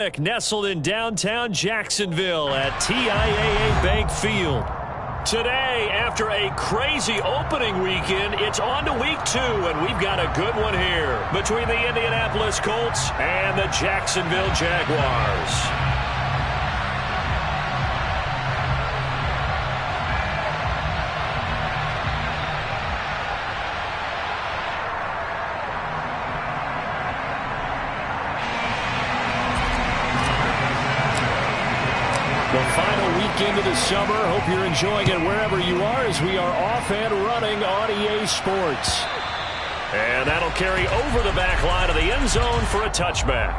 Nestled in downtown Jacksonville at TIAA Bank Field. Today, after a crazy opening weekend, it's on to week 2, and we've got a good one here between the Indianapolis Colts and the Jacksonville Jaguars. The final weekend of the summer. Hope you're enjoying it wherever you are as we are off and running on EA Sports. And that'll carry over the back line of the end zone for a touchback.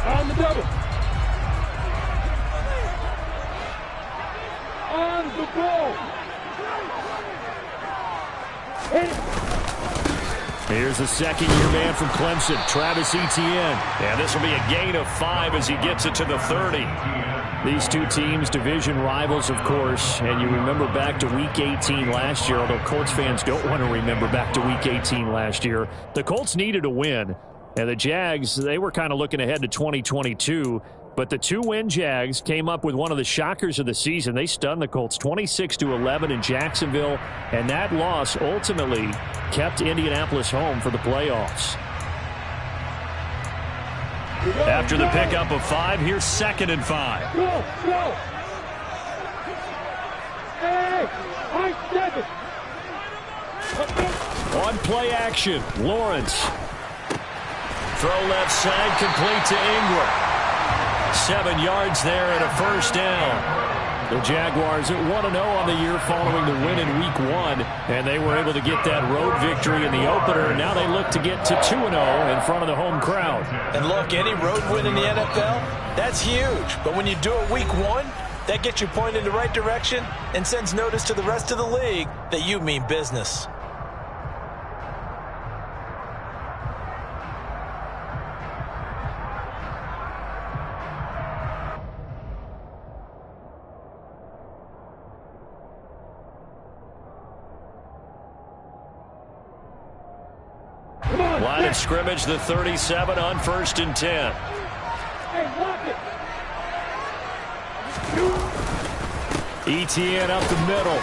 On the double. On the ball. Here's the second-year man from Clemson, Travis Etienne. And this will be a gain of 5 as he gets it to the 30. These two teams, division rivals, of course. And you remember back to Week 18 last year, although Colts fans don't want to remember back to Week 18 last year. The Colts needed a win. And the Jags, they were kind of looking ahead to 2022. But the 2-win Jags came up with one of the shockers of the season. They stunned the Colts 26-11 in Jacksonville, and that loss ultimately kept Indianapolis home for the playoffs. After the pickup of 5, here's 2nd and 5. Go, go. Hey, On play action, Lawrence. Throw left side, complete to Ingram. 7 yards there and a first down. The Jaguars at 1-0 on the year following the win in Week 1, and they were able to get that road victory in the opener, and now they look to get to 2-0 in front of the home crowd. And look, any road win in the NFL, that's huge. But when you do it Week 1, that gets you pointed in the right direction and sends notice to the rest of the league that you mean business. Line of scrimmage, the 37 on 1st and 10. Etienne up the middle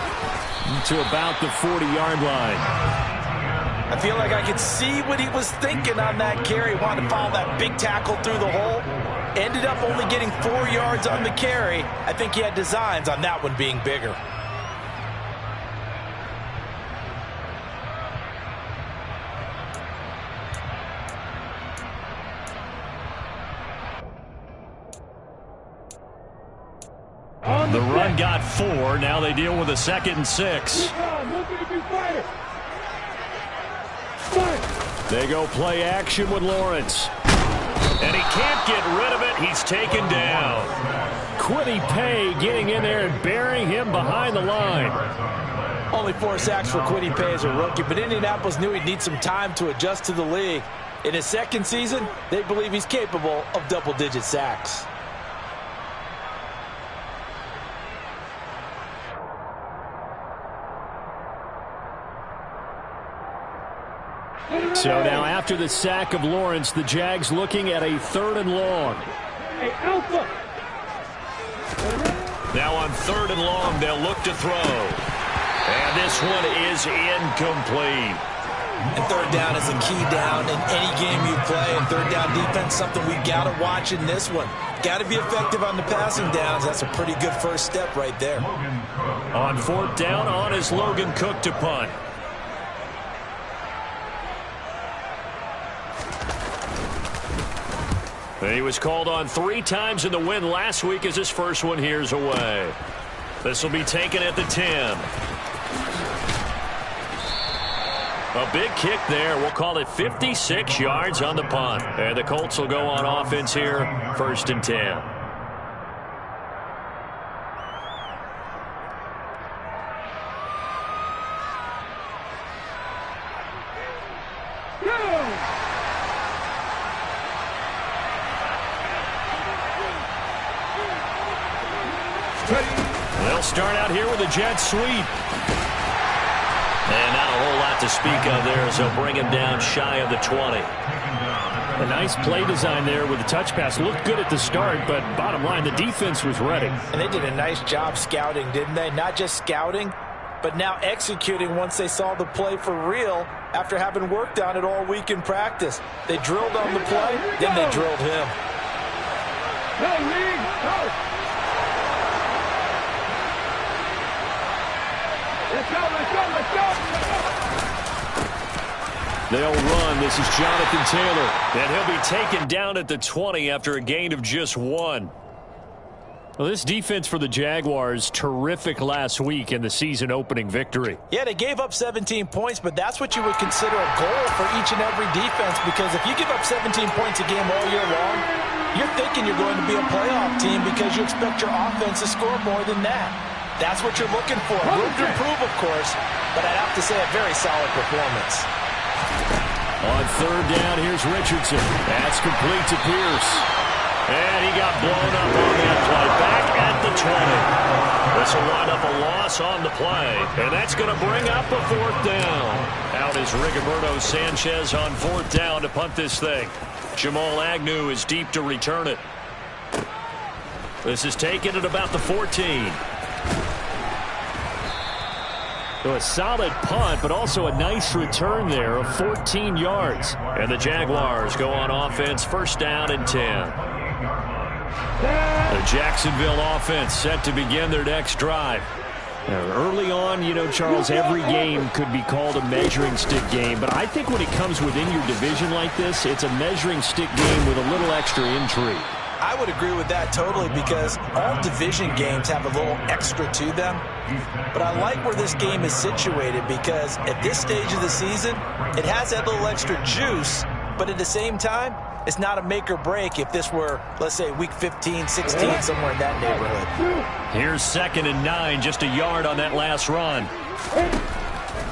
to about the 40-yard line. I feel like I could see what he was thinking on that carry. Wanted to follow that big tackle through the hole. Ended up only getting 4 yards on the carry. I think he had designs on that one being bigger. The run got 4. Now they deal with a 2nd and 6. They go play action with Lawrence. And he can't get rid of it. He's taken down. Kwity Paye getting in there and burying him behind the line. Only 4 sacks for Kwity Paye as a rookie, but Indianapolis knew he'd need some time to adjust to the league. In his 2nd season, they believe he's capable of double-digit sacks. So now after the sack of Lawrence, the Jags looking at a 3rd and long. Now on 3rd and long, they'll look to throw. And this one is incomplete. And 3rd down is a key down in any game you play. And 3rd down defense, something we've got to watch in this one. Got to be effective on the passing downs. That's a pretty good first step right there. On 4th down, on is Logan Cook to punt. He was called on 3 times in the win last week as his first one here's away. This will be taken at the 10. A big kick there. We'll call it 56 yards on the punt. And the Colts will go on offense here, 1st and 10. They'll start out here with a jet sweep. And not a whole lot to speak of there as they'll bring him down shy of the 20. A nice play design there with the touch pass. Looked good at the start, but bottom line, the defense was ready. And they did a nice job scouting, didn't they? Not just scouting, but now executing once they saw the play for real after having worked on it all week in practice. They drilled on the play, then they drilled him. They'll run. This is Jonathan Taylor. And he'll be taken down at the 20 after a gain of just 1. Well, this defense for the Jaguars, terrific last week in the season-opening victory. Yeah, they gave up 17 points, but that's what you would consider a goal for each and every defense, because if you give up 17 points a game all year long, you're thinking you're going to be a playoff team because you expect your offense to score more than that. That's what you're looking for. Room to improve, of course, but I'd have to say a very solid performance. On third down, here's Richardson. That's complete to Pierce. And he got blown up on that play. Back at the 20. This will wind up a loss on the play. And that's going to bring up a fourth down. Out is Rigoberto Sanchez on fourth down to punt this thing. Jamal Agnew is deep to return it. This is taken at about the 14. So a solid punt, but also a nice return there of 14 yards. And the Jaguars go on offense, first down and 10. The Jacksonville offense set to begin their next drive. Now, early on, you know, Charles, every game could be called a measuring stick game. But I think when it comes within your division like this, it's a measuring stick game with a little extra intrigue. I would agree with that totally, because all division games have a little extra to them. But I like where this game is situated, because at this stage of the season, it has that little extra juice, but at the same time, it's not a make or break if this were, let's say, week 15, 16, somewhere in that neighborhood. Here's 2nd and 9, just a yard on that last run.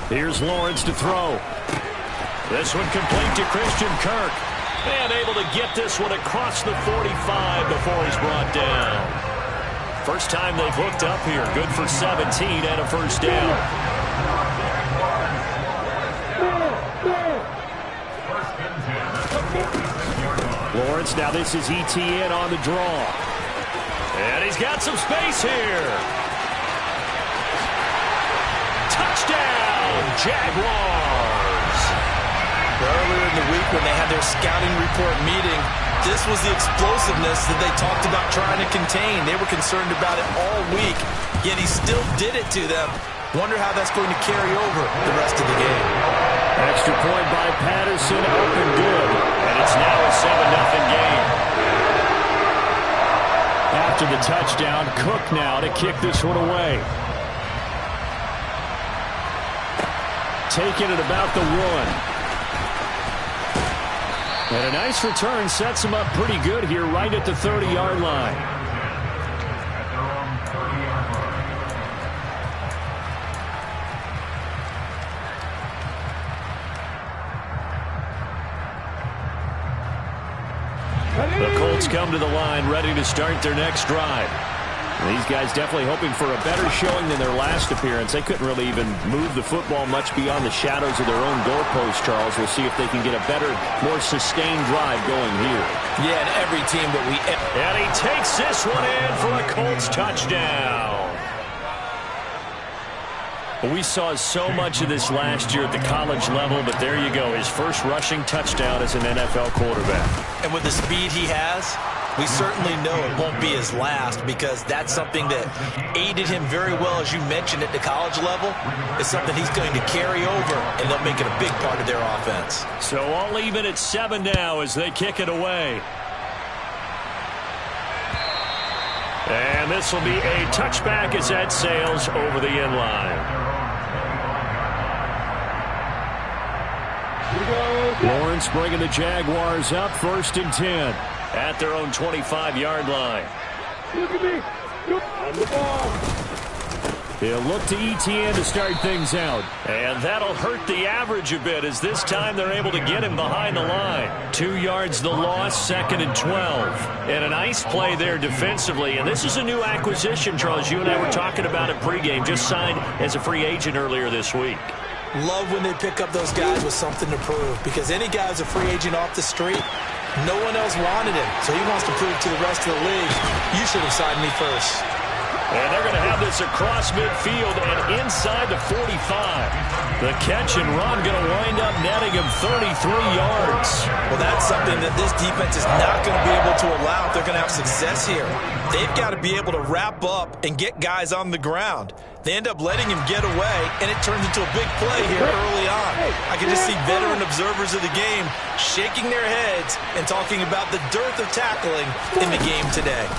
Here's Lawrence to throw. This one complete to Christian Kirk. And able to get this one across the 45 before he's brought down. First time they've hooked up here. Good for 17 and a first down. Lawrence, now this is ETN on the draw. And he's got some space here. Touchdown, Jaguars. Earlier in the week when they had their scouting report meeting, this was the explosiveness that they talked about trying to contain. They were concerned about it all week, yet he still did it to them. Wonder how that's going to carry over the rest of the game. Extra point by Patterson, up and good. And it's now a 7-0 game. After the touchdown, Cook now to kick this one away. Taking it about the 1. And a nice return sets him up pretty good here right at the 30-yard line. The Colts come to the line ready to start their next drive. These guys definitely hoping for a better showing than their last appearance. They couldn't really even move the football much beyond the shadows of their own goalpost, Charles. We'll see if they can get a better, more sustained drive going here. Yeah, and every team that we... And he takes this one in for a Colts touchdown. We saw so much of this last year at the college level, but there you go. His first rushing touchdown as an NFL quarterback. And with the speed he has, we certainly know it won't be his last, because that's something that aided him very well, as you mentioned, at the college level. It's something he's going to carry over, and they'll make it a big part of their offense. So all even at 7 now as they kick it away. And this will be a touchback as that sails over the end line. Lawrence bringing the Jaguars up, 1st and 10 at their own 25-yard line. Look at me. On the ball. He'll look to ETN to start things out. And that'll hurt the average a bit as this time they're able to get him behind the line. 2 yards the loss, 2nd and 12. And a nice play there defensively. And this is a new acquisition, Charles. You and I were talking about it pregame. Just signed as a free agent earlier this week. Love when they pick up those guys with something to prove, because any guy who's a free agent off the street, no one else wanted him. So he wants to prove to the rest of the league, you should have signed me first. And they're going to have this across midfield and inside the 45. The catch and run going to wind up netting him 33 yards. Well, that's something that this defense is not going to be able to allow if they're going to have success here. They've got to be able to wrap up and get guys on the ground. They end up letting him get away, and it turns into a big play here early on. I can just see veteran observers of the game shaking their heads and talking about the dearth of tackling in the game today.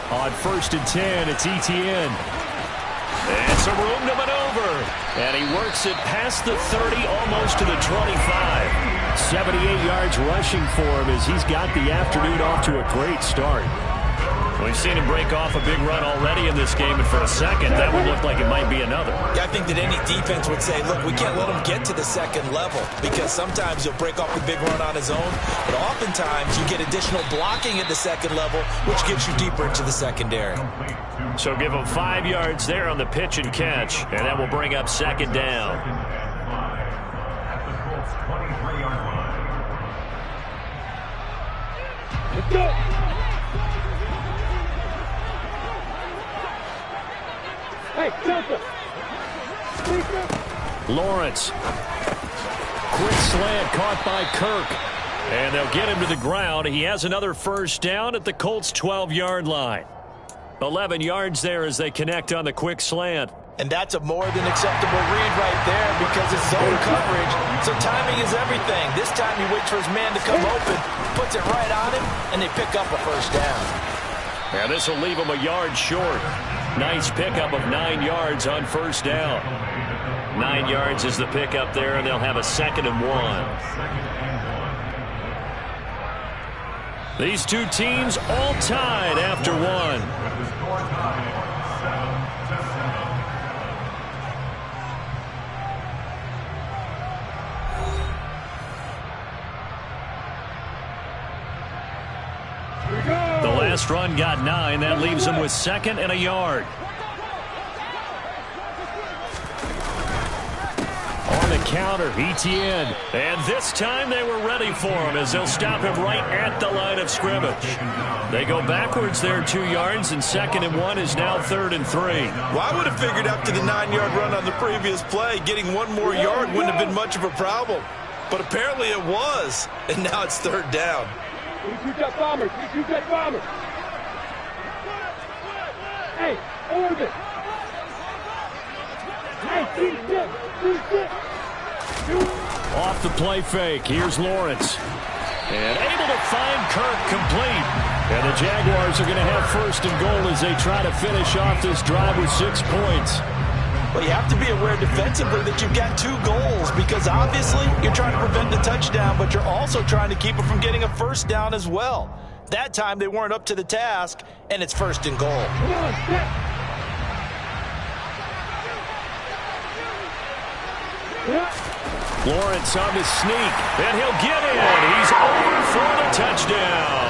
On 1st and 10, it's ETN. And some room to maneuver. And he works it past the 30, almost to the 25. 78 yards rushing for him as he's got the afternoon off to a great start. We've seen him break off a big run already in this game, and for a second, that would look like it might be another. Yeah, I think that any defense would say, look, we can't let him get to the second level, because sometimes he'll break off the big run on his own, but oftentimes you get additional blocking at the second level, which gets you deeper into the secondary. So give him 5 yards there on the pitch and catch, and that will bring up 2nd down. Let's go. Hey, Delta. Lawrence. Quick slant caught by Kirk. And they'll get him to the ground. He has another first down at the Colts' 12-yard line. 11 yards there as they connect on the quick slant. And that's a more than acceptable read right there because it's zone coverage. So timing is everything. This time he waits for his man to come open, puts it right on him, and they pick up a first down. And this will leave him a yard short. Nice pickup of 9 yards on first down. 9 yards is the pickup there, and they'll have a 2nd and 1. These two teams all tied after one. The last run got 9. That leaves him with 2nd and a yard. On the counter, ETN. And this time they were ready for him as they'll stop him right at the line of scrimmage. They go backwards there 2 yards, and 2nd and 1 is now 3rd and 3. Well, I would have figured after the 9-yard run on the previous play, getting 1 more yard wouldn't have been much of a problem. But apparently it was, and now it's 3rd down. Shoot that bomber. Shoot that bomber. Hey, orbit. Hey, Off the play fake. Here's Lawrence. And able to find Kirk complete. And the Jaguars are going to have 1st and goal as they try to finish off this drive with 6 points. Well, you have to be aware defensively that you've got 2 goals because obviously you're trying to prevent the touchdown, but you're also trying to keep it from getting a first down as well. That time they weren't up to the task, and it's 1st and goal. Lawrence on the sneak, and he'll get in. He's over for the touchdown.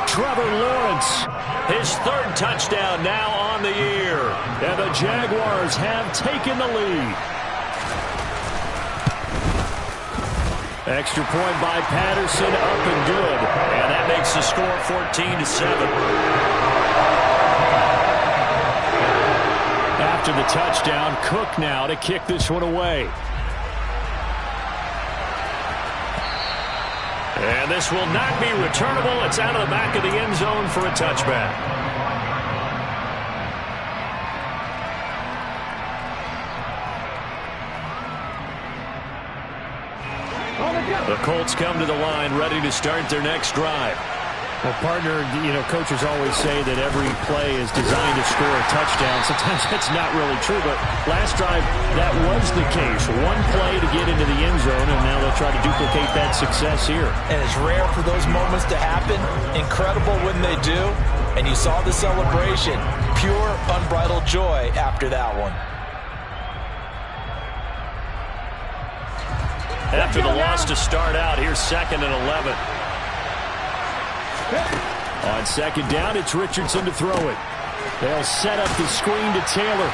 Trevor Lawrence, his 3rd touchdown now on the year. And the Jaguars have taken the lead. Extra point by Patterson, up and good. And that makes the score 14-7. After the touchdown, Cook now to kick this one away. And this will not be returnable. It's out of the back of the end zone for a touchback. The Colts come to the line ready to start their next drive. Well, partner, coaches always say that every play is designed to score a touchdown. Sometimes that's not really true, but last drive, that was the case. One play to get into the end zone, and now they'll try to duplicate that success here. And it's rare for those moments to happen. Incredible when they do. And you saw the celebration. pure, unbridled joy after that one. After the loss to start out, here's 2nd and 11. On 2nd down, it's Richardson to throw it. They'll set up the screen to Taylor.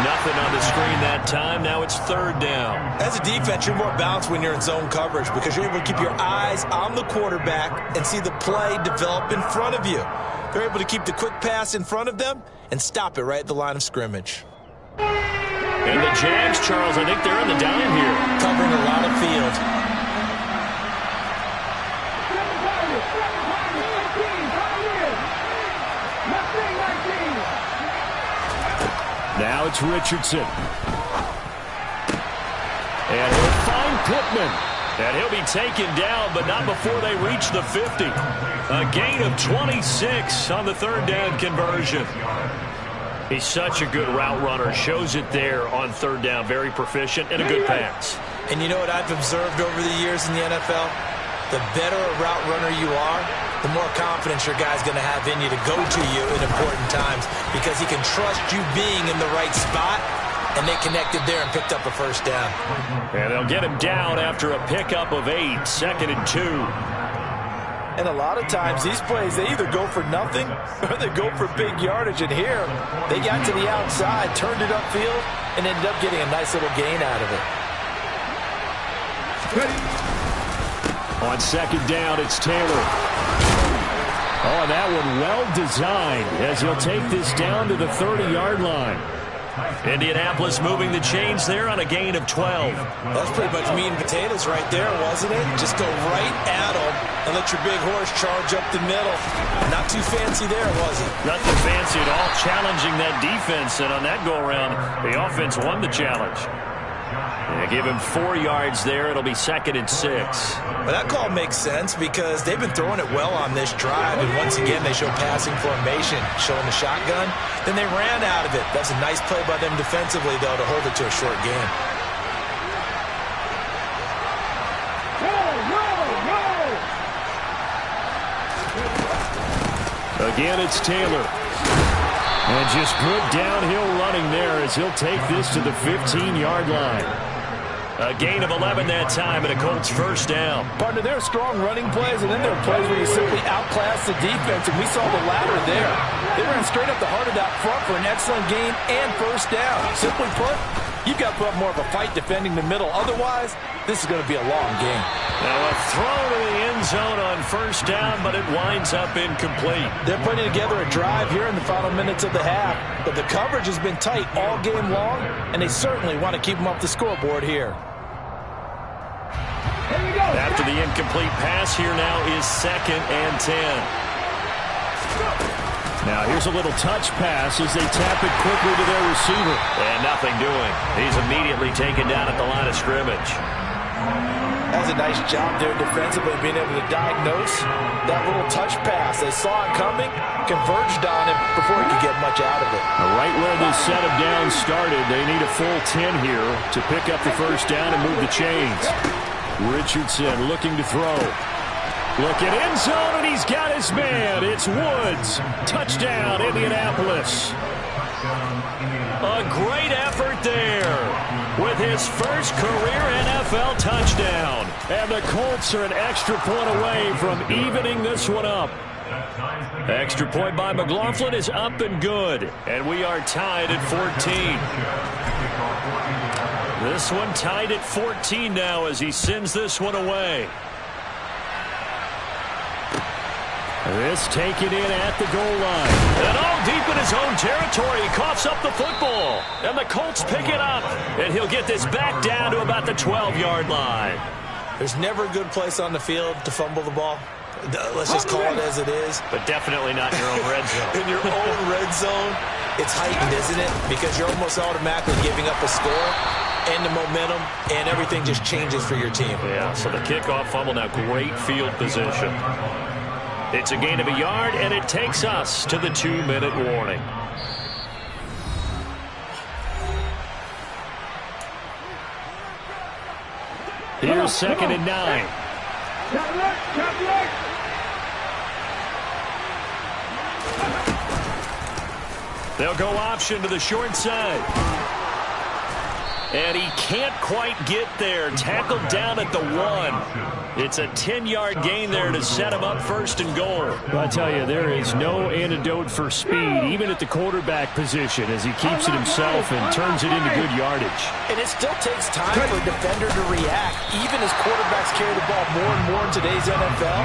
Nothing on the screen that time. Now it's 3rd down. As a defense, you're more balanced when you're in zone coverage because you're able to keep your eyes on the quarterback and see the play develop in front of you. They're able to keep the quick pass in front of them and stop it right at the line of scrimmage. And the Jags, Charles, I think they're in the dime here. Covering a lot of field. Now it's Richardson. And he'll find Pittman. And he'll be taken down, but not before they reach the 50. A gain of 26 on the 3rd down conversion. He's such a good route runner. Shows it there on 3rd down. Very proficient and a good pass. And you know what I've observed over the years in the NFL? The better a route runner you are, the more confidence your guy's going to have in you to go to you in important times because he can trust you being in the right spot, and they connected there and picked up a 1st down. And they'll get him down after a pickup of 8, 2nd and 2. And a lot of times, these plays, they either go for nothing or they go for big yardage. And here, they got to the outside, turned it upfield, and ended up getting a nice little gain out of it. On 2nd down, it's Taylor. Oh, that one well designed as he'll take this down to the 30-yard line. Indianapolis moving the chains there on a gain of 12. That's pretty much meat and potatoes right there, wasn't it? Just go right at them and let your big horse charge up the middle. Not too fancy there, was it? Nothing fancy at all, challenging that defense. And on that go-around, the offense won the challenge. They give him 4 yards there. It'll be 2nd and 6. Well, that call makes sense because they've been throwing it well on this drive. And once again, they show passing formation, showing the shotgun. Then they ran out of it. That's a nice play by them defensively, though, to hold it to a short gain. Again, it's Taylor. And just good downhill running there as he'll take this to the 15-yard line. A gain of 11 that time and a Colts 1st down. Partner, there are strong running plays, and then there are plays where you simply outclass the defense, and we saw the latter there. They ran straight up the heart of that front for an excellent gain and 1st down. Simply put, you've got to put up more of a fight defending the middle. Otherwise, this is going to be a long game. Now a throw to the end zone on 1st down, but it winds up incomplete. They're putting together a drive here in the final minutes of the half, but the coverage has been tight all game long, and they certainly want to keep them off the scoreboard here. After the incomplete pass, here now is 2nd and 10. Now here's a little touch pass as they tap it quickly to their receiver. And nothing doing. He's immediately taken down at the line of scrimmage. That's a nice job there defensively, being able to diagnose that little touch pass. They saw it coming, converged on him before he could get much out of it. Right where this set of downs started, they need a full 10 here to pick up the 1st down and move the chains. Richardson looking to throw. Looking end zone, and he's got his man. It's Woods. Touchdown, Indianapolis. A great effort there with his first career NFL touchdown. And the Colts are an extra point away from evening this one up. Extra point by McLaughlin is up and good. And we are tied at 14. This one tied at 14 now as he sends this one away. This taken in at the goal line. And all deep in his own territory, he coughs up the football. And the Colts pick it up. And he'll get this back down to about the 12-yard line. There's never a good place on the field to fumble the ball. Let's just call it as it is. But definitely not in your own red zone. In your own red zone, it's heightened, isn't it? Because you're almost automatically giving up a score and the momentum, and everything just changes for your team. Yeah, so the kickoff fumble, now great field position. It's a gain of a yard, and it takes us to the 2-minute warning. Here's 2nd and 9. They'll go option to the short side. And he can't quite get there. Tackled down at the 1. It's a 10-yard gain there to set him up first and goal. Well, I tell you, there is no antidote for speed, even at the quarterback position, as he keeps it himself and turns it into good yardage. And it still takes time for a defender to react. Even as quarterbacks carry the ball more and more in today's NFL,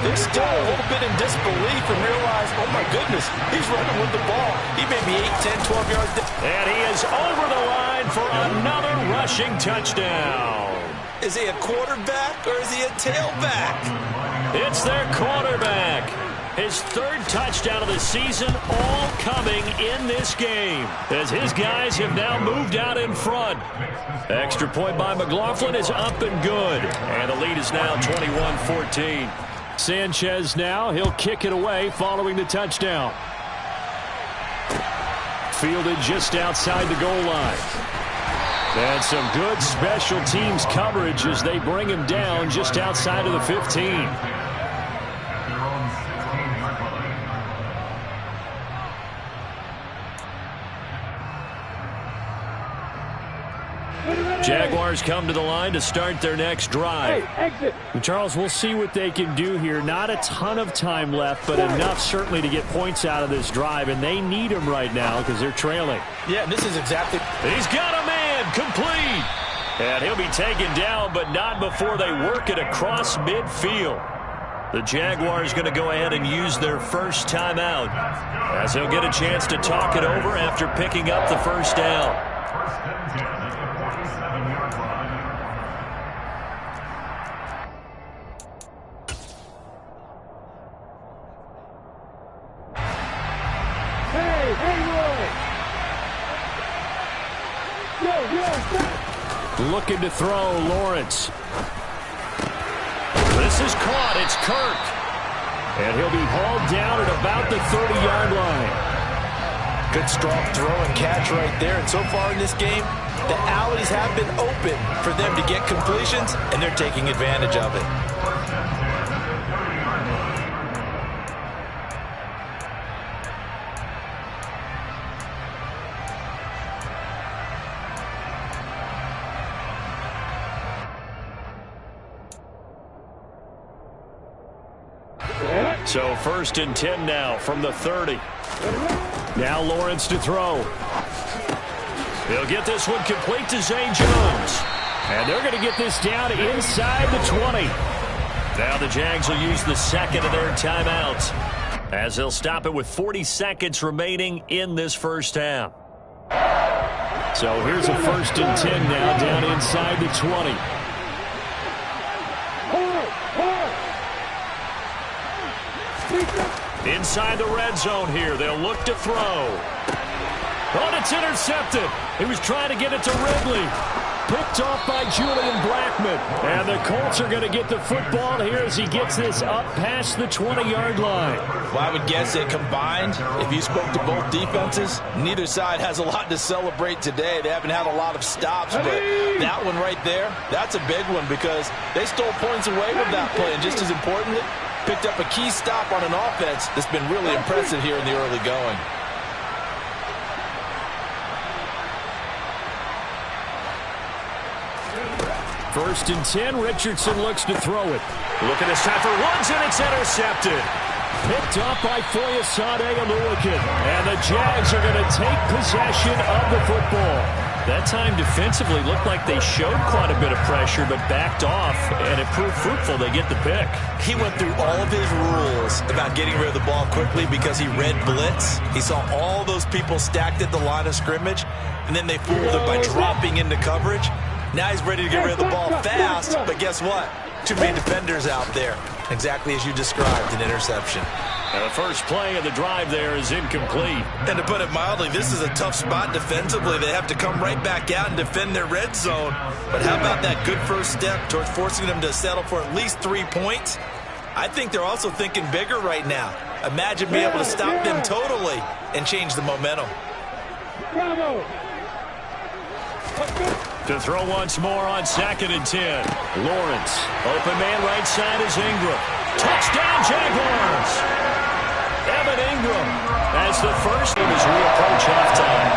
they're still a little bit in disbelief and realize, oh my goodness, he's running with the ball. He may be 8, 10, 12 yards. And he is over the line for another rushing touchdown. Is he a quarterback or is he a tailback? It's their quarterback. His 3rd touchdown of the season, all coming in this game, as his guys have now moved out in front. Extra point by McLaughlin is up and good. And the lead is now 21-14. Sanchez now, he'll kick it away following the touchdown. Fielded just outside the goal line. And some good special teams coverage as they bring him down just outside of the 15. Jaguars come to the line to start their next drive. Hey, exit. Charles, we'll see what they can do here. Not a ton of time left, but enough certainly to get points out of this drive, and they need them right now because they're trailing. Yeah, this is exactly. He's got a man complete. And he'll be taken down, but not before they work it across midfield. The Jaguars going to go ahead and use their first timeout, as he'll get a chance to talk it over after picking up the first down. Looking to throw, Lawrence. This is caught. It's Kirk. And he'll be hauled down at about the 30-yard line. Good strong throw and catch right there. And so far in this game, the alleys have been open for them to get completions, and they're taking advantage of it. So 1st and 10 now from the 30. Now Lawrence to throw. He'll get this one complete to Zay Jones. And they're going to get this down inside the 20. Now the Jags will use the second of their timeouts, as they'll stop it with 40 seconds remaining in this first half. So here's a 1st and 10 now down inside the 20. Inside the red zone here. They'll look to throw. Oh, it's intercepted. He was trying to get it to Ridley. Picked off by Julian Blackmon. And the Colts are going to get the football here as he gets this up past the 20-yard line. Well, I would guess that combined, if you spoke to both defenses, neither side has a lot to celebrate today. They haven't had a lot of stops, but that one right there, that's a big one because they stole points away with that play. And just as importantly, picked up a key stop on an offense that's been really impressive here in the early going. First and 10, Richardson looks to throw it. Look at this time for Woods, and it's intercepted. Picked off by Foyesade Oluwakin. And the Jags are going to take possession of the football. That time defensively looked like they showed quite a bit of pressure, but backed off, and it proved fruitful. They get the pick. He went through all of his rules about getting rid of the ball quickly because he read blitz. He saw all those people stacked at the line of scrimmage, and then they fooled him by dropping into coverage. Now he's ready to get rid of the ball fast, but guess what? Too many defenders out there. Exactly as you described, an interception. And the first play of the drive there is incomplete. And to put it mildly, this is a tough spot defensively. They have to come right back out and defend their red zone. But how about that good first step towards forcing them to settle for at least 3 points? I think they're also thinking bigger right now. Imagine being able to stop them totally and change the momentum. Bravo. To throw once more on 2nd and 10. Lawrence. Open man right side is Ingram. Touchdown Jaguars. Evan Ingram as the first one as we approach halftime.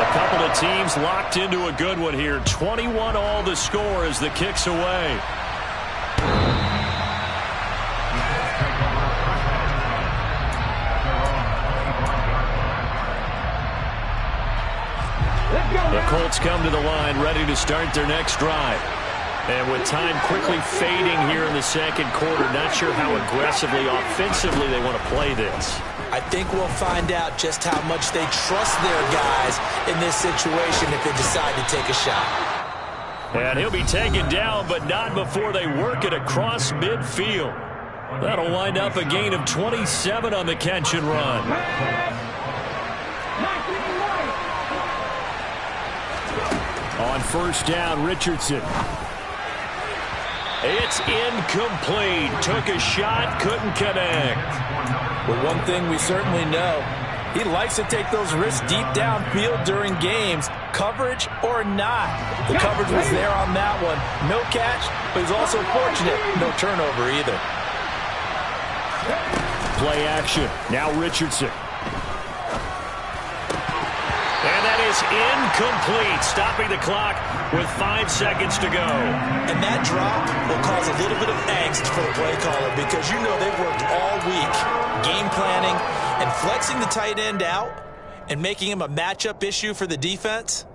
A couple of teams locked into a good one here. 21 all the score as the kick's away. The Colts come to the line ready to start their next drive. And with time quickly fading here in the second quarter, not sure how aggressively, offensively they want to play this. I think we'll find out just how much they trust their guys in this situation if they decide to take a shot. And he'll be taken down, but not before they work it across midfield. That'll wind up a gain of 27 on the catch and run. On first down, Richardson. It's incomplete. Took a shot, couldn't connect. Well, one thing we certainly know, he likes to take those risks deep downfield during games, coverage or not. The coverage was there on that one. No catch, but he's also fortunate. No turnover either. Play action. Now Richardson. And that is incomplete, stopping the clock with 5 seconds to go. And that drop will cause a little bit of angst for the play caller because you know they've worked all week game planning and flexing the tight end out and making him a matchup issue for the defense.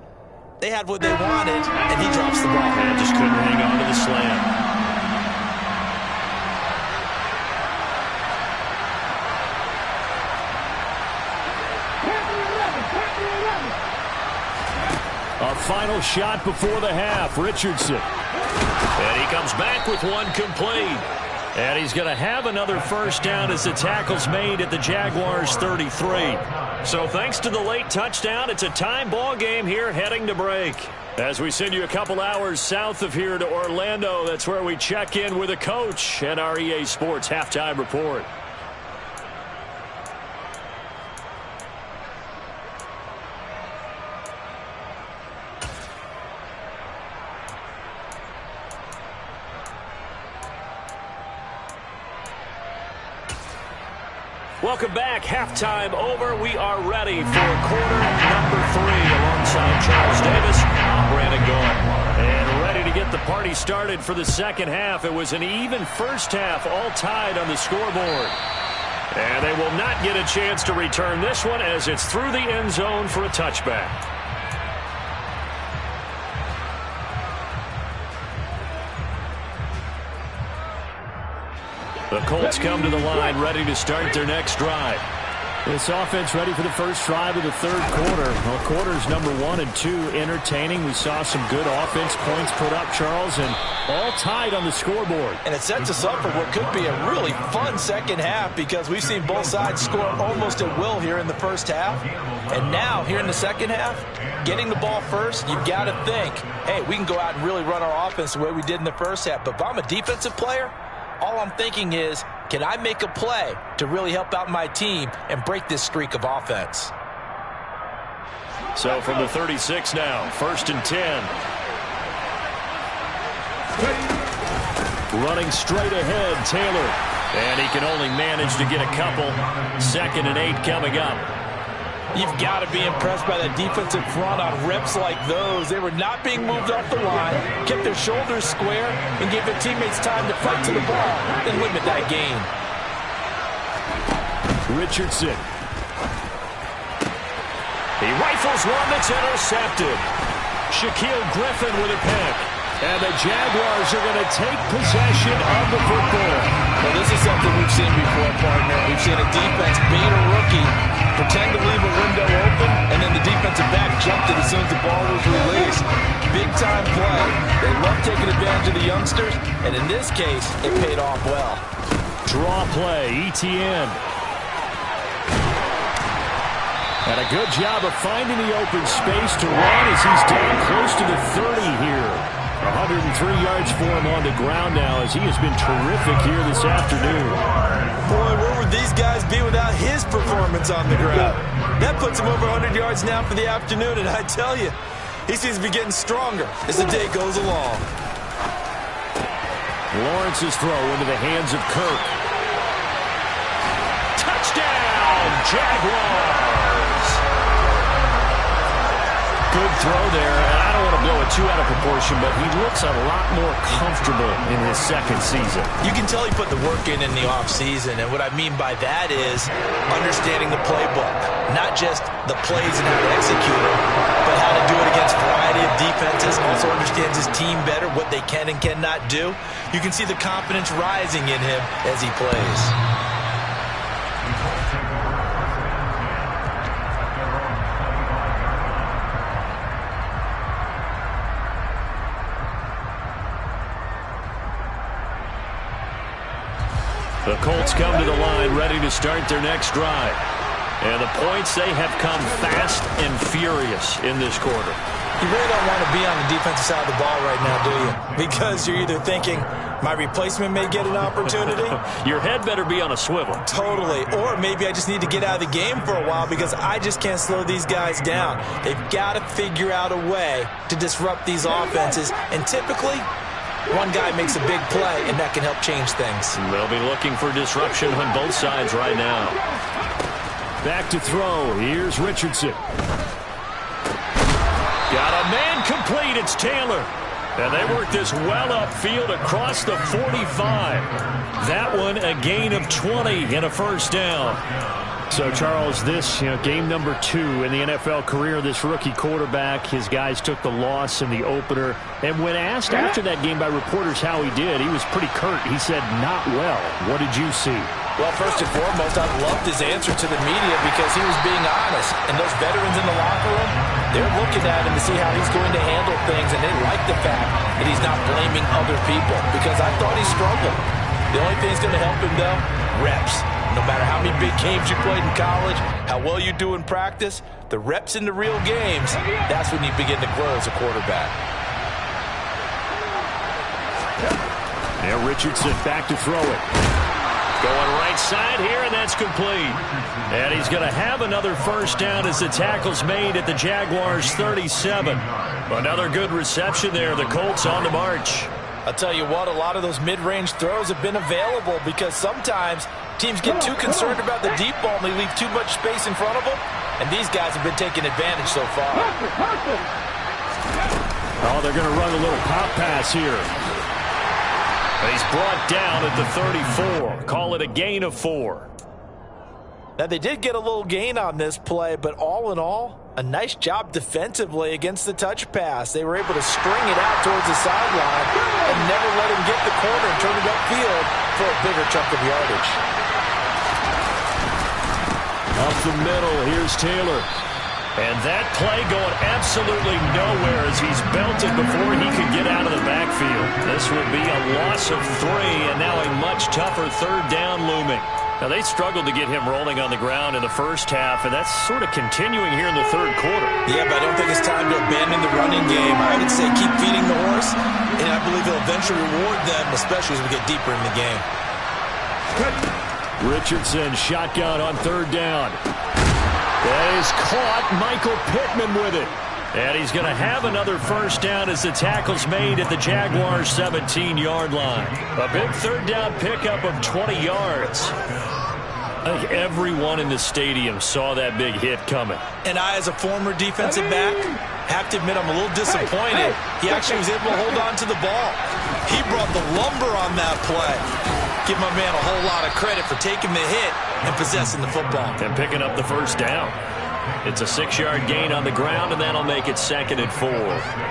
They had what they wanted, and he drops the ball. And just couldn't hang on to the slam. A final shot before the half, Richardson. And he comes back with one complete. And he's going to have another first down as the tackle's made at the Jaguars' 33. So thanks to the late touchdown, it's a time ball game here heading to break. As we send you a couple hours south of here to Orlando, that's where we check in with a coach at our EA Sports Halftime Report. Welcome back. Halftime over. We are ready for quarter number 3 alongside Charles Davis. I'm Brandon Gould. And ready to get the party started for the second half. It was an even first half, all tied on the scoreboard. And they will not get a chance to return this one as it's through the end zone for a touchback. The Colts come to the line ready to start their next drive. This offense ready for the first drive of the third quarter. Well, quarters number 1 and 2 entertaining. We saw some good offense points put up, Charles, and all tied on the scoreboard. And it sets us up for what could be a really fun second half because we've seen both sides score almost at will here in the first half. And now, here in the second half, getting the ball first, you've got to think, hey, we can go out and really run our offense the way we did in the first half. But if I'm a defensive player, all I'm thinking is, can I make a play to really help out my team and break this streak of offense? So from the 36 now, 1st and 10. Running straight ahead, Taylor. And he can only manage to get a couple. 2nd and 8 coming up. You've got to be impressed by the defensive front on reps like those. They were not being moved off the line, kept their shoulders square, and gave their teammates time to fight to the ball and limit that gain. Richardson. He rifles one that's intercepted. Shaquille Griffin with a pick. And the Jaguars are going to take possession of the football. Well, this is something we've seen before, partner. We've seen a defense beat a rookie, pretend to leave a window open, and then the defensive back jumped it as soon as the ball was released. Big-time play. They love taking advantage of the youngsters, and in this case, it paid off well. Draw play, ETN. And a good job of finding the open space to run as he's down close to the 30 here. 103 yards for him on the ground now as he has been terrific here this afternoon. Boy, where would these guys be without his performance on the ground? That puts him over 100 yards now for the afternoon, and I tell you, he seems to be getting stronger as the day goes along. Lawrence's throw into the hands of Kirk. Jaguars. Good throw there, and I don't want to blow it too out of proportion, but he looks a lot more comfortable in his second season. You can tell he put the work in the offseason, and what I mean by that is understanding the playbook. Not just the plays and how to execute them, but how to do it against a variety of defenses. Also understands his team better, what they can and cannot do. You can see the confidence rising in him as he plays. The Colts come to the line ready to start their next drive. And the points, they have come fast and furious in this quarter. You really don't want to be on the defensive side of the ball right now, do you? Because you're either thinking, my replacement may get an opportunity. Your head better be on a swivel. Totally. Or maybe I just need to get out of the game for a while because I just can't slow these guys down. They've got to figure out a way to disrupt these offenses. And typically, one guy makes a big play, and that can help change things. They'll be looking for disruption on both sides right now. Back to throw. Here's Richardson. Got a man complete. It's Taylor. And they work this well upfield across the 45. That one a gain of 20 and a first down. So, Charles, this, game number 2 in the NFL career, this rookie quarterback, his guys took the loss in the opener. And when asked after that game by reporters how he did, he was pretty curt. He said, not well. What did you see? Well, first and foremost, I loved his answer to the media because he was being honest. And those veterans in the locker room, they're looking at him to see how he's going to handle things. And they like the fact that he's not blaming other people because I thought he struggled. The only thing that's going to help him, though, reps. No matter how many big games you played in college, how well you do in practice, the reps in the real games, that's when you begin to grow as a quarterback. Now Richardson back to throw it. Going right side here, and that's complete. And he's going to have another first down as the tackle's made at the Jaguars' 37. Another good reception there. The Colts on the march. I'll tell you what, a lot of those mid-range throws have been available because sometimes teams get too concerned about the deep ball and they leave too much space in front of them. And these guys have been taking advantage so far. Oh, they're going to run a little pop pass here. He's brought down at the 34. Call it a gain of 4. Now, they did get a little gain on this play, but all in all, a nice job defensively against the touch pass. They were able to string it out towards the sideline and never let him get the corner and turn it upfield for a bigger chunk of yardage. Up the middle, here's Taylor. And that play going absolutely nowhere as he's belted before he could get out of the backfield. This will be a loss of 3, and now a much tougher third down looming. Now, they struggled to get him rolling on the ground in the first half, and that's sort of continuing here in the third quarter. Yeah, but I don't think it's time to abandon the running game. I would say keep feeding the horse, and I believe he'll eventually reward them, especially as we get deeper in the game. Richardson, shotgun on third down. That is caught. Michael Pittman with it. And he's going to have another first down as the tackle's made at the Jaguars' 17-yard line. A big third down pickup of 20 yards. I think everyone in the stadium saw that big hit coming. And I, as a former defensive back, have to admit I'm a little disappointed. He actually was able to hold on to the ball. He brought the lumber on that play. Give my man a whole lot of credit for taking the hit and possessing the football. And picking up the first down. It's a 6-yard gain on the ground, and that'll make it 2nd and 4.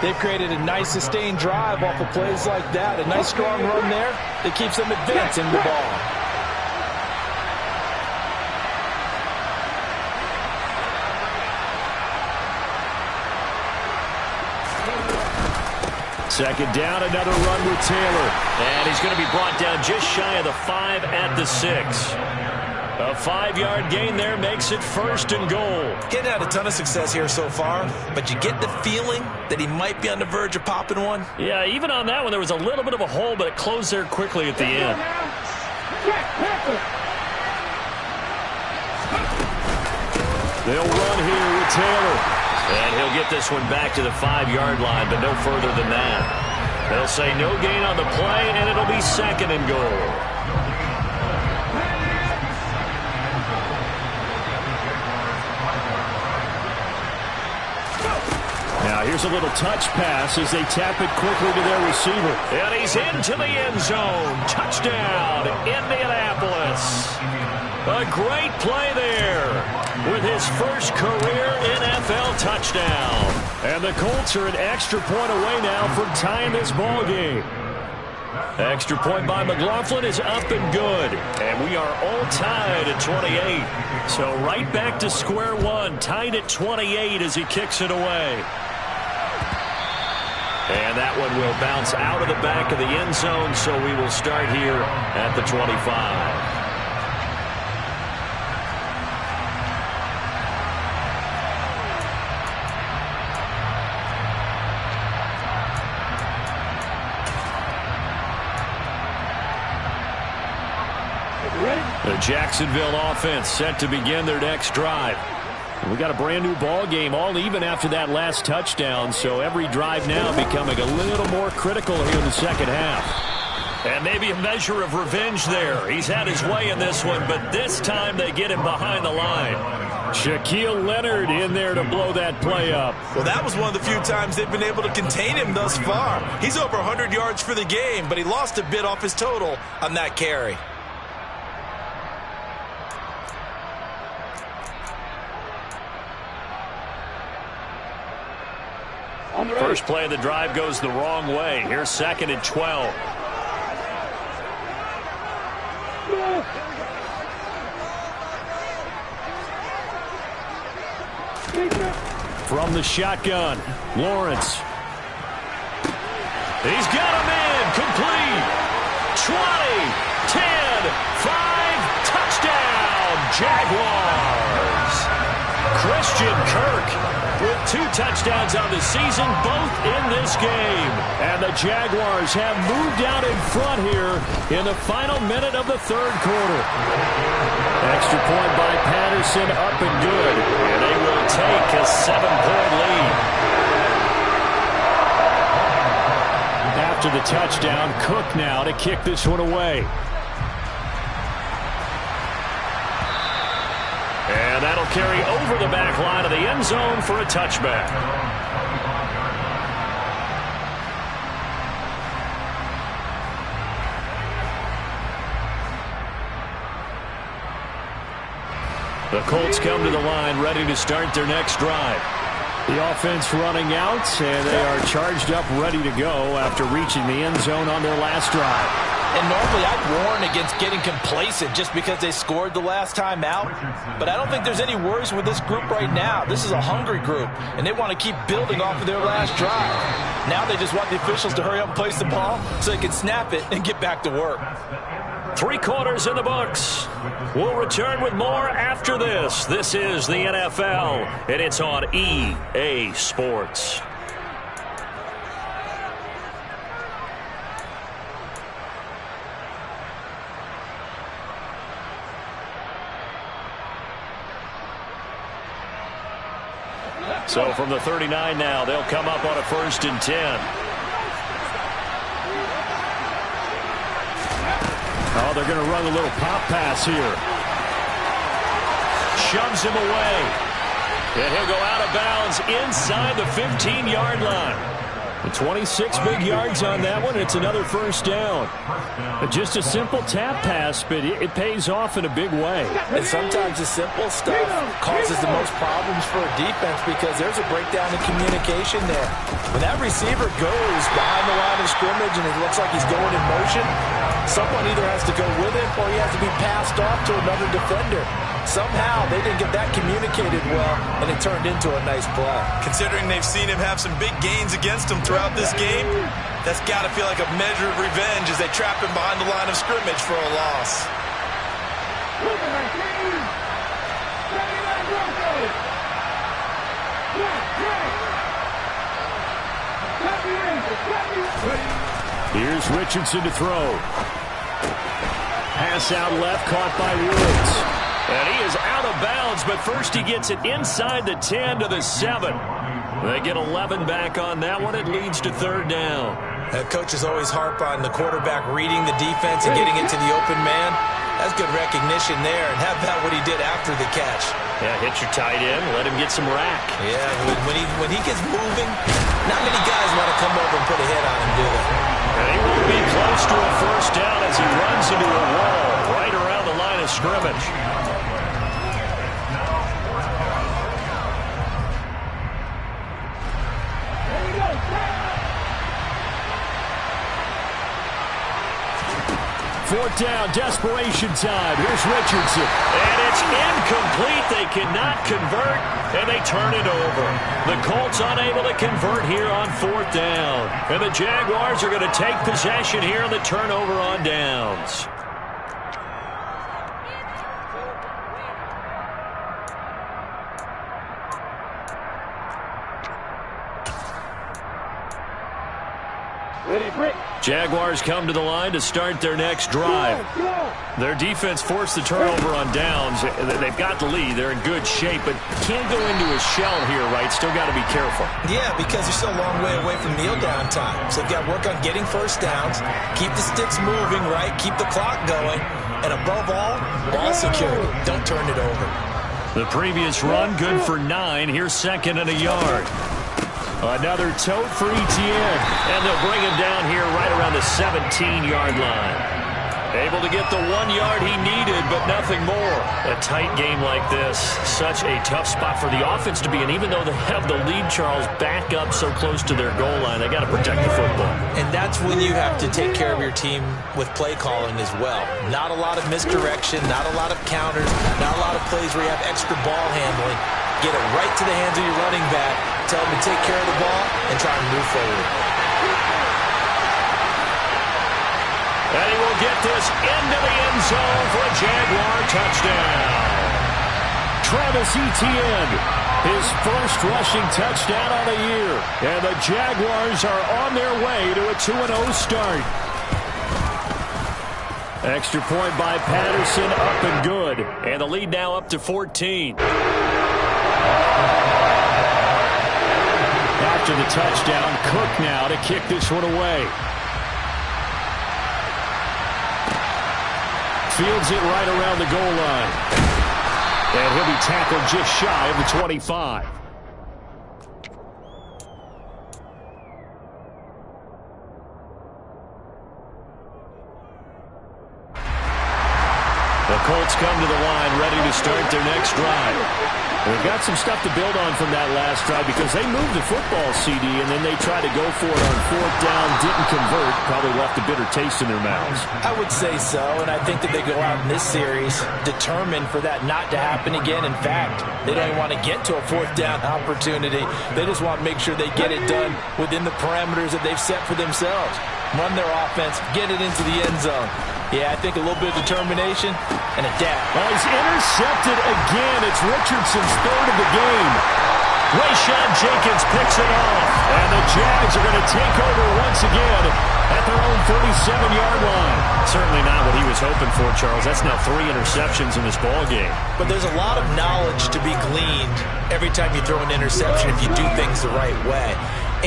They've created a nice sustained drive off of plays like that. A nice strong run there that keeps them advancing the ball. Second down, another run with Taylor. And he's going to be brought down just shy of the 5 at the 6. A 5-yard gain there makes it 1st and goal. He hadn't had a ton of success here so far, but you get the feeling that he might be on the verge of popping one. Yeah, even on that one, there was a little bit of a hole, but it closed there quickly at the end. They'll run here with Taylor. And he'll get this one back to the 5-yard line, but no further than that. They'll say no gain on the play, and it'll be 2nd and goal. Here's a little touch pass as they tap it quickly to their receiver. And he's into the end zone. Touchdown, Indianapolis. A great play there with his first career NFL touchdown. And the Colts are an extra point away now from tying this ball game. Extra point by McLaughlin is up and good. And we are all tied at 28. So right back to square one, tied at 28 as he kicks it away. And that one will bounce out of the back of the end zone, so we will start here at the 25. The Jacksonville offense set to begin their next drive. We got a brand new ball game, all even after that last touchdown, so every drive now becoming a little more critical here in the second half. And maybe a measure of revenge there. He's had his way in this one, but this time they get him behind the line. Shaquille Leonard in there to blow that play up. Well, that was one of the few times they've been able to contain him thus far. He's over 100 yards for the game, but he lost a bit off his total on that carry. First play of the drive goes the wrong way. Here's 2nd and 12. From the shotgun, Lawrence. He's got him in. Complete. 20, 10, 5, touchdown, Jaguars. Christian Kirk with 2 touchdowns on the season, both in this game. And the Jaguars have moved out in front here in the final minute of the third quarter. Extra point by Patterson, up and good. And they will take a 7-point lead. After the touchdown, Cook now to kick this one away. And that'll carry over the back line of the end zone for a touchback. The Colts come to the line ready to start their next drive. The offense running out, and they are charged up, ready to go after reaching the end zone on their last drive. And normally I'd warn against getting complacent just because they scored the last time out. But I don't think there's any worries with this group right now. This is a hungry group, and they want to keep building off of their last drive. Now they just want the officials to hurry up and place the ball so they can snap it and get back to work. 3 quarters in the books. We'll return with more after this. This is the NFL, and it's on EA Sports. So from the 39 now, they'll come up on a 1st and 10. Oh, they're going to run a little pop pass here. Shoves him away. And he'll go out of bounds inside the 15-yard line. 26 big yards on that one. It's another 1st down. Just a simple tap pass, but it pays off in a big way. And sometimes the simple stuff causes the most problems for a defense because there's a breakdown in communication there. When that receiver goes behind the line of scrimmage and it looks like he's going in motion, someone either has to go with him or he has to be passed off to another defender. Somehow they didn't get that communicated well, and it turned into a nice play. Considering they've seen him have some big gains against them throughout this game, that's got to feel like a measure of revenge as they trap him behind the line of scrimmage for a loss. Here's Richardson to throw. Pass out left, caught by Woods. And he is out of bounds, but first he gets it inside the 10 to the 7. They get 11 back on that one. It leads to 3rd down. Coaches always harp on the quarterback reading the defense and getting it to the open man. That's good recognition there. And how about what he did after the catch? Yeah, hit your tight end, let him get some rack. Yeah, when he gets moving, not many guys want to come over and put a hit on him, do they? And he will be close to a first down as he runs into a wall right around the line of scrimmage. Fourth down, desperation time. Here's Richardson. And it's incomplete. They cannot convert, and they turn it over. The Colts unable to convert here on fourth down. And the Jaguars are going to take possession here on the turnover on downs. Jaguars come to the line to start their next drive. Their defense forced the turnover on downs. They've got the lead. They're in good shape, but can't go into a shell here, right? Still got to be careful. Yeah, because they're still a long way away from kneel down time. So they've got to work on getting first downs, keep the sticks moving, right? Keep the clock going. And above all, ball security. Don't turn it over. The previous run, good for 9. Here's second and a yard. Another tote for Etienne. And they'll bring him down here right around the 17-yard line. Able to get the 1 yard he needed, but nothing more. A tight game like this, such a tough spot for the offense to be in. Even though they have the lead, Charles, back up so close to their goal line, they got to protect the football. And that's when you have to take care of your team with play calling as well. Not a lot of misdirection, not a lot of counters, not a lot of plays where you have extra ball handling. Get it right to the hands of your running back, tell him to take care of the ball, and try and move forward. And he will get this into the end zone for a Jaguar touchdown. Travis Etienne, his first rushing touchdown on the year. And the Jaguars are on their way to a 2-0 start. Extra point by Patterson, up and good. And the lead now up to 14. After the touchdown, Cook now to kick this one away. Fields it right around the goal line. And he'll be tackled just shy of the 25. The Colts come to the line, ready to start their next drive. They've got some stuff to build on from that last drive because they moved the football, CD, and then they tried to go for it on fourth down, didn't convert, probably left a bitter taste in their mouths. I would say so, and I think that they go out in this series determined for that not to happen again. In fact, they don't even want to get to a fourth down opportunity. They just want to make sure they get it done within the parameters that they've set for themselves. Run their offense, get it into the end zone. Yeah, I think a little bit of determination and adapt. Oh, he's intercepted again. It's Richardson's third of the game. Rayshawn Jenkins picks it off. And the Jags are going to take over once again at their own 37-yard line. Certainly not what he was hoping for, Charles. That's now 3 interceptions in this ball game. But there's a lot of knowledge to be gleaned every time you throw an interception if you do things the right way.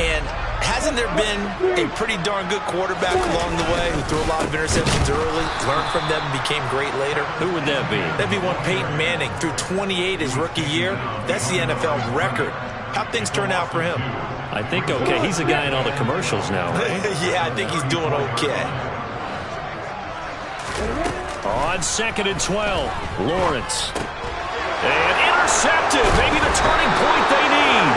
And hasn't there been a pretty darn good quarterback along the way who threw a lot of interceptions early, learned from them, and became great later? Who would that be? That'd be one Peyton Manning. Threw 28 his rookie year. That's the NFL record. How'd things turn out for him? I think okay. He's the guy in all the commercials now, right? Yeah, I think he's doing okay. On 2nd and 12, Lawrence. And intercepted. Maybe the turning point they need.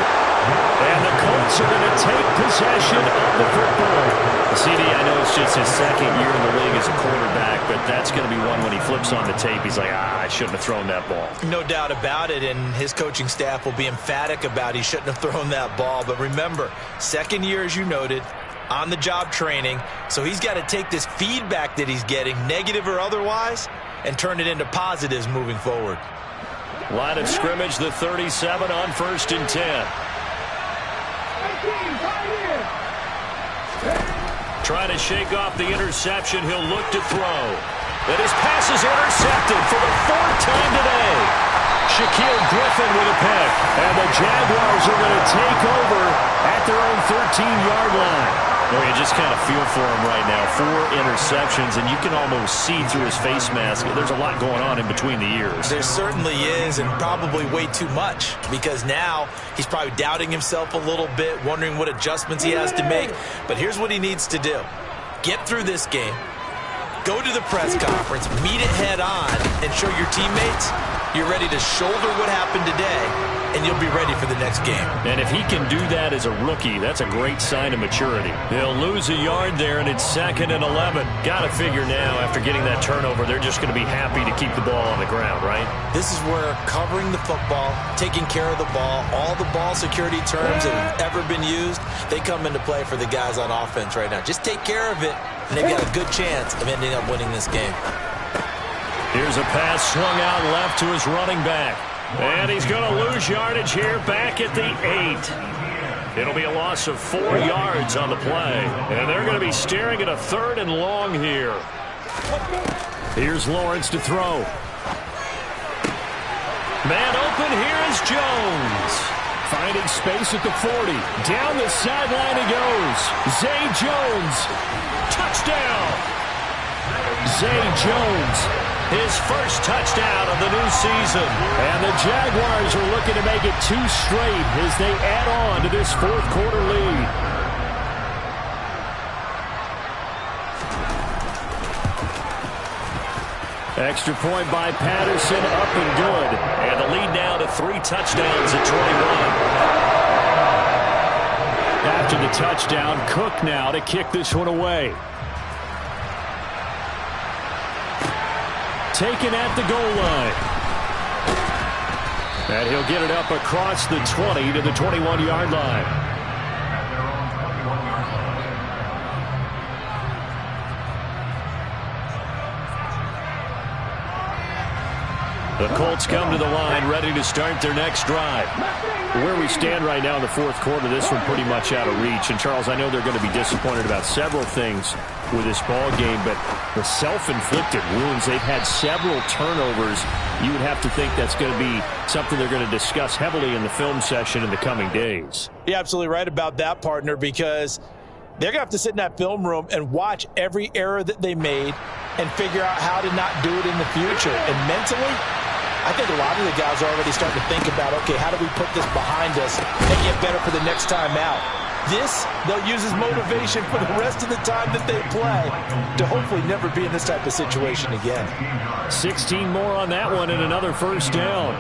And the Colts are going to take possession of the football. CD, I know it's just his second year in the league as a quarterback, but that's going to be one when he flips on the tape. He's like, I shouldn't have thrown that ball. No doubt about it, and his coaching staff will be emphatic about he shouldn't have thrown that ball. But remember, second year, as you noted, on-the-job training, so he's got to take this feedback that he's getting, negative or otherwise, and turn it into positives moving forward. Line of scrimmage, the 37 on 1st and 10. Trying to shake off the interception. He'll look to throw. And his pass is intercepted for the 4th time today. Shaquille Griffin with a pick. And the Jaguars are going to take over at their own 13-yard line. Well, you just kind of feel for him right now. 4 interceptions, and you can almost see through his face mask. There's a lot going on in between the ears. There certainly is, and probably way too much, because now he's probably doubting himself a little bit, wondering what adjustments he has to make. But here's what he needs to do. Get through this game, go to the press conference, meet it head on, and show your teammates you're ready to shoulder what happened today, and you'll be ready for the next game. And if he can do that as a rookie, that's a great sign of maturity. He'll lose a yard there, and it's 2nd and 11. Got to figure now, after getting that turnover, they're just going to be happy to keep the ball on the ground, right? This is where covering the football, taking care of the ball, all the ball security terms that have ever been used, they come into play for the guys on offense right now. Just take care of it, and they've got a good chance of ending up winning this game. Here's a pass swung out left to his running back. And he's going to lose yardage here back at the 8. It'll be a loss of 4 yards on the play. And they're going to be staring at a 3rd and long here. Here's Lawrence to throw. Man open, here is Jones. Finding space at the 40. Down the sideline he goes. Zay Jones. Touchdown. Zay Jones. His first touchdown of the new season. And the Jaguars are looking to make it 2 straight as they add on to this 4th quarter lead. Extra point by Patterson, up and good. And the lead now to 3 touchdowns at 21. After the touchdown, Cook now to kick this one away. Taken at the goal line. And he'll get it up across the 20 to the 21-yard line. The Colts come to the line, ready to start their next drive. Where we stand right now in the 4th quarter, this one pretty much out of reach. And, Charles, I know they're going to be disappointed about several things with this ball game, but the self-inflicted wounds, they've had several turnovers. You would have to think that's going to be something they're going to discuss heavily in the film session in the coming days. You're absolutely right about that, partner, because they're going to have to sit in that film room and watch every error that they made and figure out how to not do it in the future. And mentally, I think a lot of the guys are already starting to think about, okay, how do we put this behind us and get better for the next time out? This, they'll use as motivation for the rest of the time that they play to hopefully never be in this type of situation again. 16 more on that one and another first down.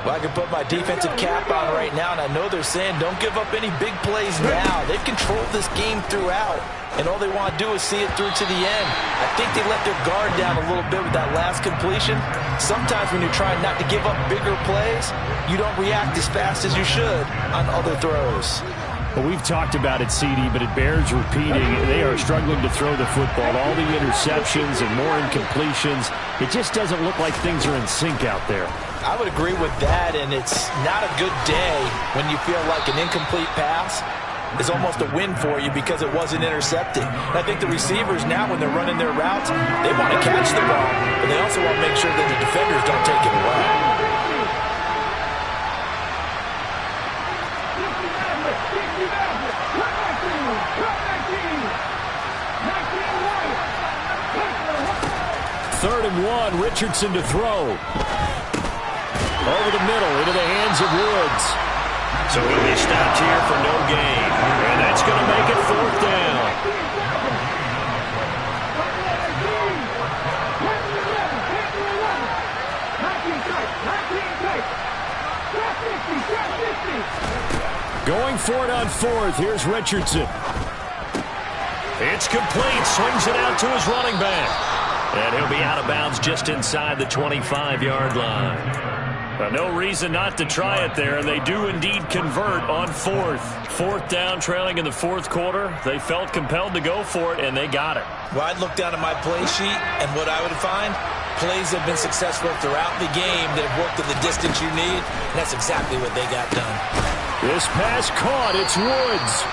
Well, I can put my defensive cap on right now, and I know they're saying don't give up any big plays now. They've controlled this game throughout, and all they want to do is see it through to the end. I think they let their guard down a little bit with that last completion. Sometimes when you're trying not to give up bigger plays, you don't react as fast as you should on other throws. Well, we've talked about it, CD, but it bears repeating. They are struggling to throw the football. All the interceptions and more incompletions. It just doesn't look like things are in sync out there. I would agree with that, and it's not a good day when you feel like an incomplete pass is almost a win for you because it wasn't intercepted. And I think the receivers now, when they're running their routes, they want to catch the ball, but they also want to make sure that the defenders don't take it away. Third and 1, Richardson to throw. Over the middle, into the hands of Woods. So he'll be stopped here for no gain. And that's going to make it 4th down. Going for it on 4th. Here's Richardson. It's complete. Swings it out to his running back. And he'll be out of bounds just inside the 25-yard line. But no reason not to try it there, and they do indeed convert on 4th. 4th down, trailing in the 4th quarter. They felt compelled to go for it, and they got it. Well, I'd look down at my play sheet, and what I would find, plays have been successful throughout the game that have worked in the distance you need, and that's exactly what they got done. This pass caught. It's Woods.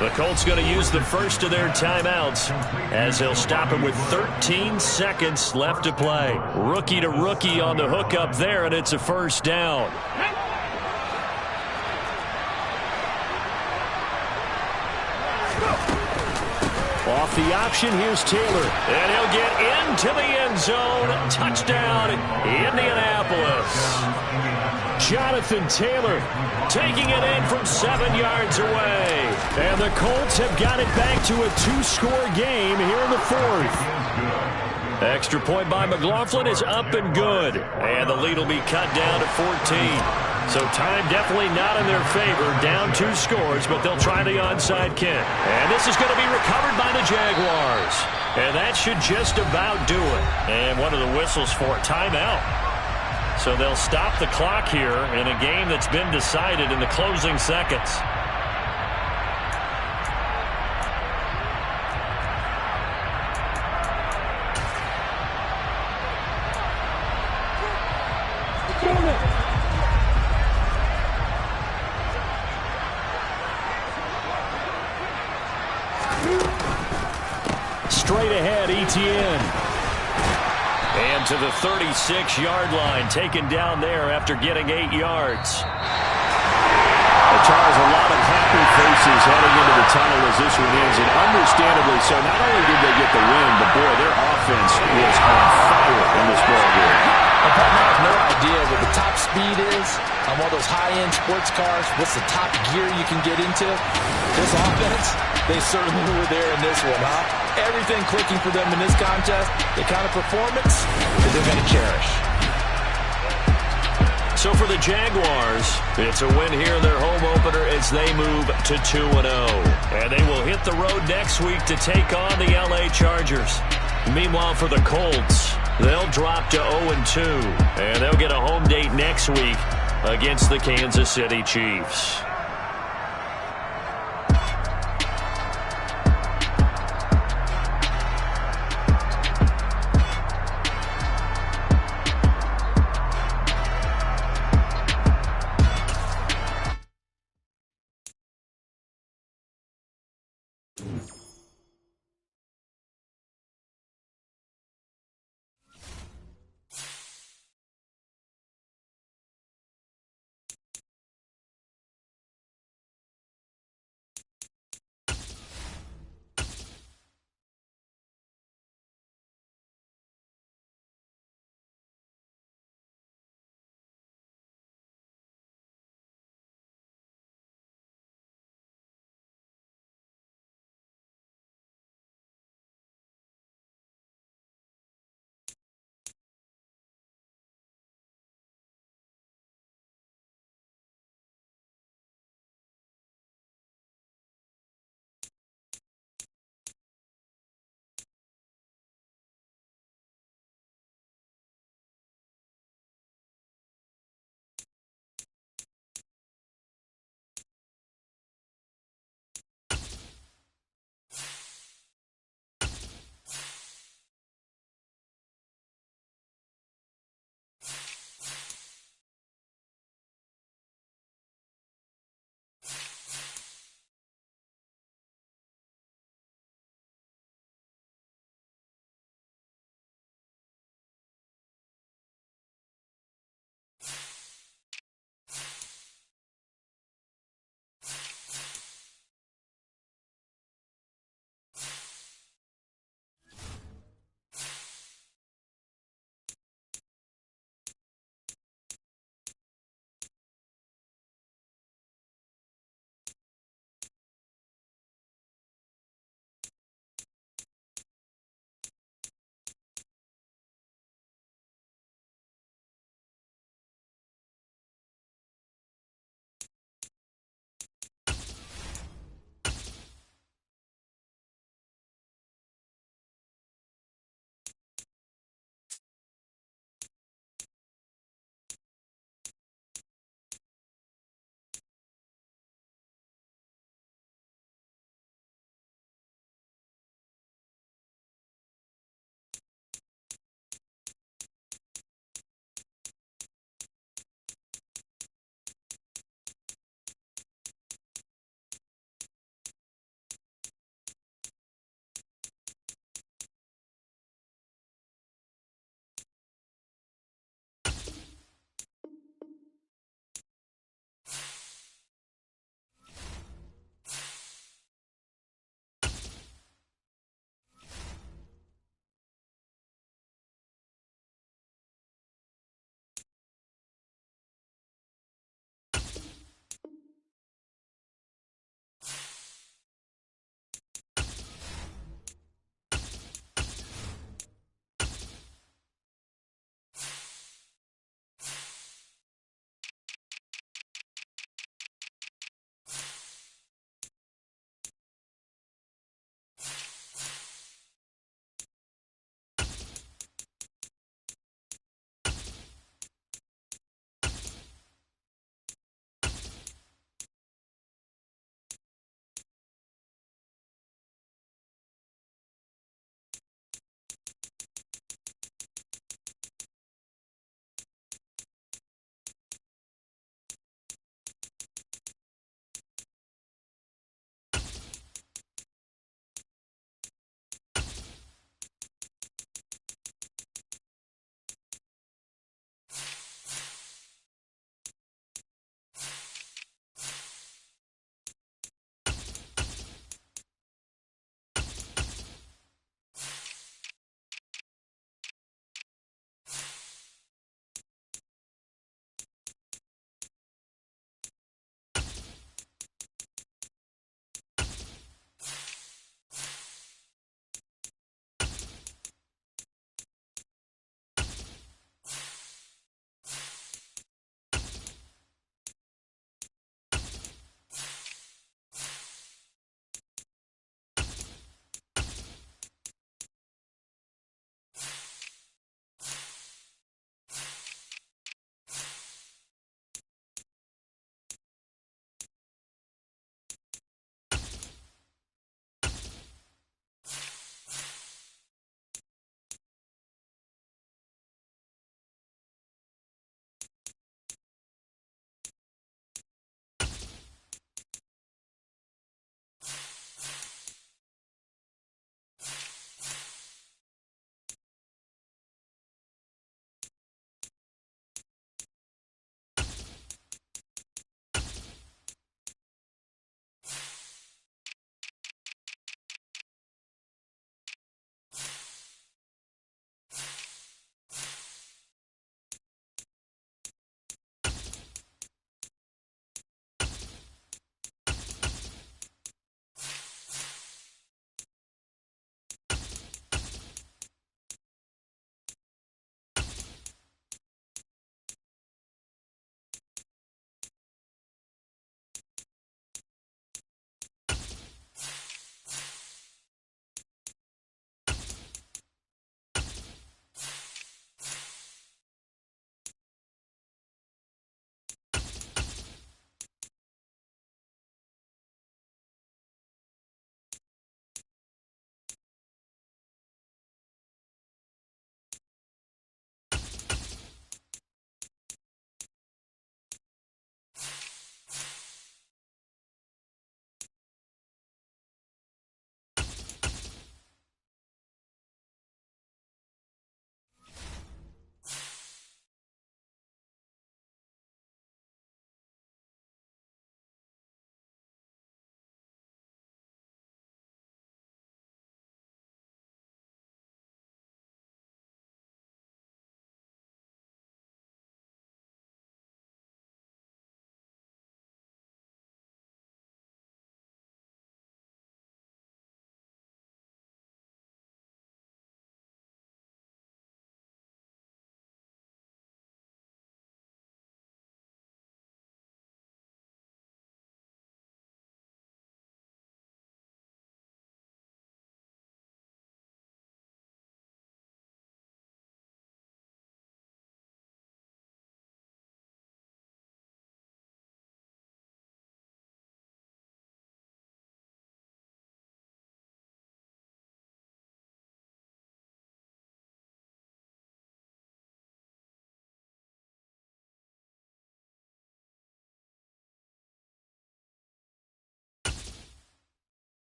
The Colts going to use the first of their timeouts as they'll stop him with 13 seconds left to play. Rookie to rookie on the hook up there, and it's a first down. Off the option, here's Taylor. And he'll get into the end zone. Touchdown, Indianapolis. Jonathan Taylor taking it in from 7 yards away. And the Colts have got it back to a 2-score game here in the fourth. Extra point by McLaughlin is up and good. And the lead will be cut down to 14. So time definitely not in their favor. Down 2 scores, but they'll try the onside kick. And this is going to be recovered by the Jaguars. And that should just about do it. And one of the whistles for a timeout. So they'll stop the clock here in a game that's been decided in the closing seconds. Straight ahead, Etienne. And to the 36-yard line, taken down there after getting 8 yards. Charles, a lot of happy faces heading into the tunnel as this one ends, and understandably so. Not only did they get the win, but boy, their offense was on fire in this ball game. I have no idea what the top speed is on one of those high-end sports cars. What's the top gear you can get into? This offense, they certainly were there in this one, huh? Everything clicking for them in this contest, the kind of performance that they're going to cherish. So for the Jaguars, it's a win here in their home opener as they move to 2-0. And they will hit the road next week to take on the LA Chargers. Meanwhile, for the Colts, they'll drop to 0-2. And they'll get a home date next week against the Kansas City Chiefs.